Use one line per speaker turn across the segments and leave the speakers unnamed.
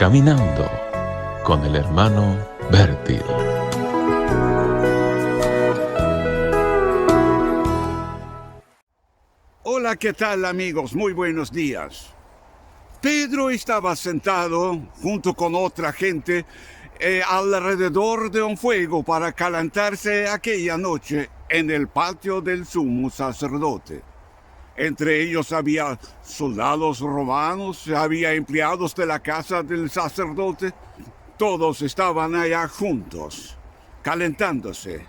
Caminando con el hermano Bertil.
Hola, ¿qué tal, amigos? Muy buenos días. Pedro estaba sentado junto con otra gente alrededor de un fuego para calentarse aquella noche en el patio del sumo sacerdote. Entre ellos había soldados romanos, había empleados de la casa del sacerdote. Todos estaban allá juntos, calentándose.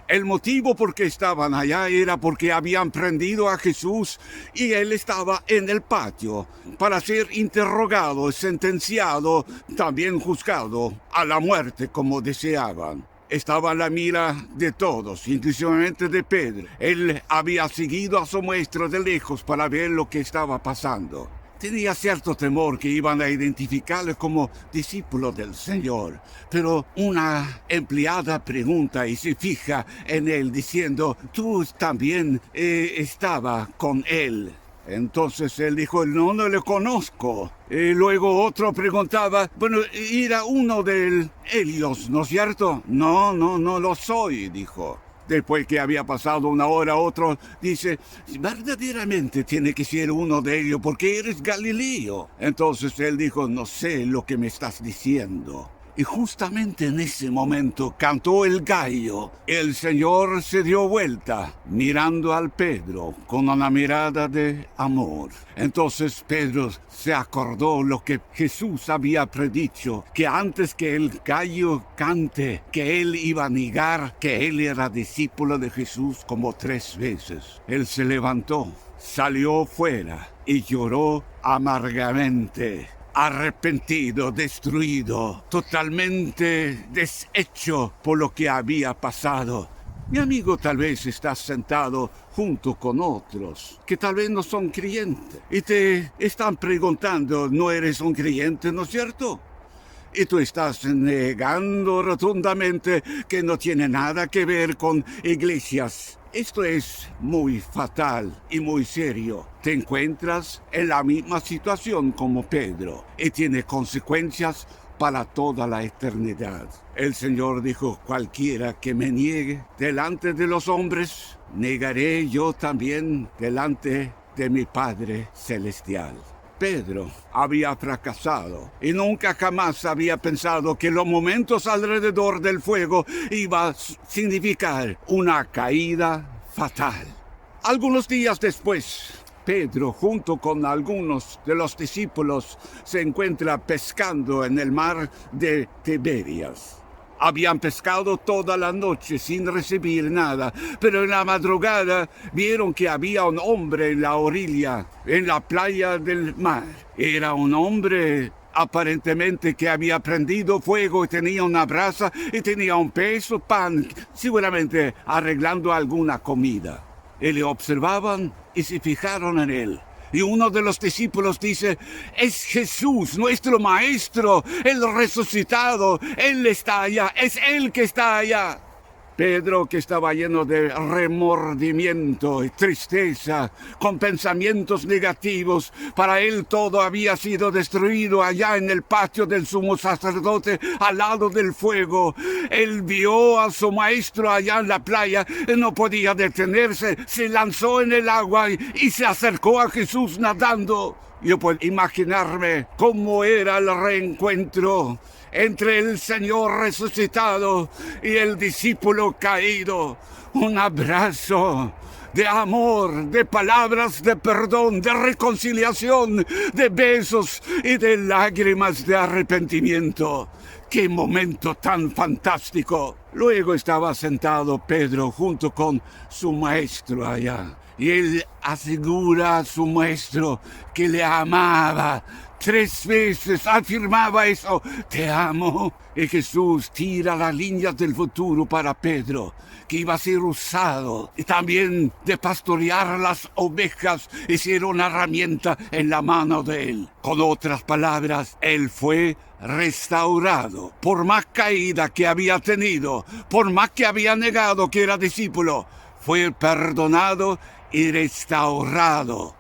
El motivo por qué estaban allá era porque habían prendido a Jesús y él estaba en el patio para ser interrogado, sentenciado, también juzgado a la muerte como deseaban. Estaba a la mira de todos, inclusive de Pedro. Él había seguido a su maestro de lejos para ver lo que estaba pasando. Tenía cierto temor que iban a identificarle como discípulo del Señor, pero una empleada pregunta y se fija en él diciendo, tú también estaba con él. Entonces él dijo, no le conozco. Luego otro preguntaba, bueno, era uno de ellos, ¿no es cierto? No lo soy, dijo. Después que había pasado una hora, otro dice, verdaderamente tiene que ser uno de ellos porque eres Galileo. Entonces él dijo, no sé lo que me estás diciendo. Y justamente en ese momento cantó el gallo. El Señor se dio vuelta, mirando al Pedro con una mirada de amor. Entonces Pedro se acordó lo que Jesús había predicho, que antes que el gallo cante, que él iba a negar que él era discípulo de Jesús como 3 veces. Él se levantó, salió fuera y lloró amargamente. Arrepentido, destruido, totalmente deshecho por lo que había pasado. Mi amigo tal vez está sentado junto con otros que tal vez no son creyentes y te están preguntando, ¿no eres un creyente, no es cierto? Y tú estás negando rotundamente que no tiene nada que ver con iglesias. Esto es muy fatal y muy serio. Te encuentras en la misma situación como Pedro y tiene consecuencias para toda la eternidad. El Señor dijo, cualquiera que me niegue delante de los hombres, negaré yo también delante de mi Padre Celestial. Pedro había fracasado y nunca jamás había pensado que los momentos alrededor del fuego iba a significar una caída fatal. Algunos días después, Pedro, junto con algunos de los discípulos, se encuentra pescando en el mar de Tiberias. Habían pescado toda la noche sin recibir nada, pero en la madrugada vieron que había un hombre en la orilla, en la playa del mar. Era un hombre aparentemente que había prendido fuego y tenía una brasa y tenía un peso pan, seguramente arreglando alguna comida. Y le observaban y se fijaron en él. Y uno de los discípulos dice, es Jesús, nuestro maestro, el resucitado, él está allá, es él que está allá. Pedro, que estaba lleno de remordimiento y tristeza, con pensamientos negativos, para él todo había sido destruido allá en el patio del sumo sacerdote, al lado del fuego. Él vio a su maestro allá en la playa, no podía detenerse, se lanzó en el agua y se acercó a Jesús nadando. Yo puedo imaginarme cómo era el reencuentro entre el Señor resucitado y el discípulo caído. Un abrazo de amor, de palabras de perdón, de reconciliación, de besos y de lágrimas de arrepentimiento. ¡Qué momento tan fantástico! Luego estaba sentado Pedro junto con su maestro allá. Y él asegura a su maestro que le amaba. 3 veces afirmaba eso, te amo. Y Jesús tira las líneas del futuro para Pedro, que iba a ser usado y también de pastorear las ovejas y ser una herramienta en la mano de él. Con otras palabras, él fue restaurado. Por más caída que había tenido, por más que había negado que era discípulo, fue perdonado y restaurado.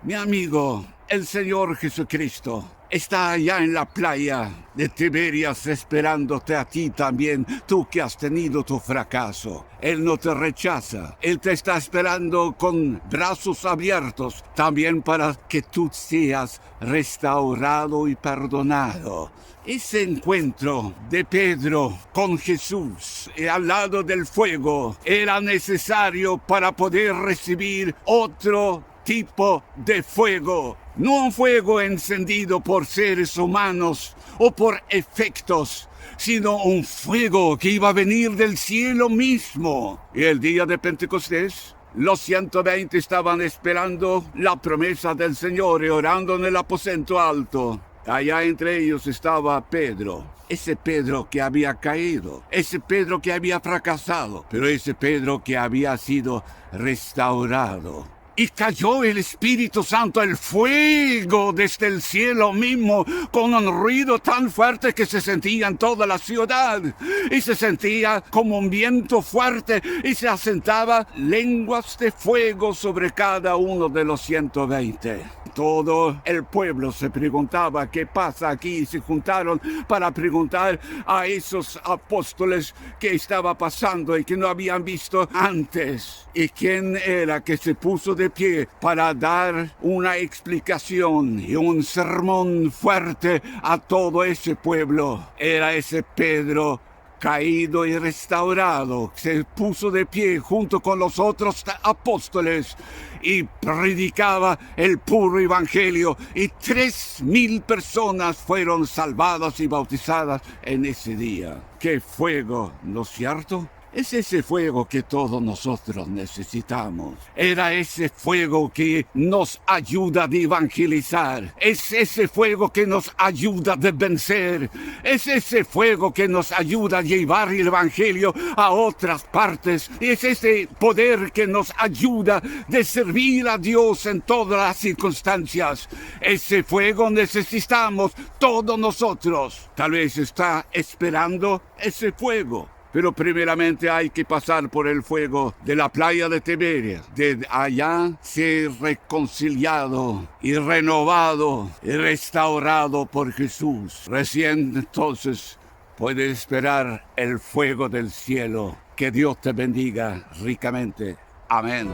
Mi amigo, el Señor Jesucristo está allá en la playa de Tiberias esperándote a ti también, tú que has tenido tu fracaso. Él no te rechaza, Él te está esperando con brazos abiertos, también para que tú seas restaurado y perdonado. Ese encuentro de Pedro con Jesús al lado del fuego era necesario para poder recibir otro tipo de fuego. No un fuego encendido por seres humanos o por efectos, sino un fuego que iba a venir del cielo mismo. Y el día de Pentecostés, los 120 estaban esperando la promesa del Señor y orando en el aposento alto. Allá entre ellos estaba Pedro, ese Pedro que había caído, ese Pedro que había fracasado, pero ese Pedro que había sido restaurado. Y cayó el Espíritu Santo, el fuego desde el cielo mismo, con un ruido tan fuerte que se sentía en toda la ciudad. Y se sentía como un viento fuerte y se asentaba lenguas de fuego sobre cada uno de los 120. Todo el pueblo se preguntaba qué pasa aquí y se juntaron para preguntar a esos apóstoles qué estaba pasando y que no habían visto antes. ¿Y quién era que se puso de pie para dar una explicación y un sermón fuerte a todo ese pueblo? Era ese Pedro caído y restaurado. Se puso de pie junto con los otros apóstoles y predicaba el puro evangelio, y 3,000 personas fueron salvadas y bautizadas en ese día. ¡Qué fuego!, ¿no es cierto? Es ese fuego que todos nosotros necesitamos. Era ese fuego que nos ayuda a evangelizar. Es ese fuego que nos ayuda a vencer. Es ese fuego que nos ayuda a llevar el evangelio a otras partes. Es ese poder que nos ayuda a servir a Dios en todas las circunstancias. Ese fuego necesitamos todos nosotros. Tal vez está esperando ese fuego. Pero primeramente hay que pasar por el fuego de la playa de Tiberias. De allá ser reconciliado y renovado y restaurado por Jesús. Recién entonces puedes esperar el fuego del cielo. Que Dios te bendiga ricamente. Amén.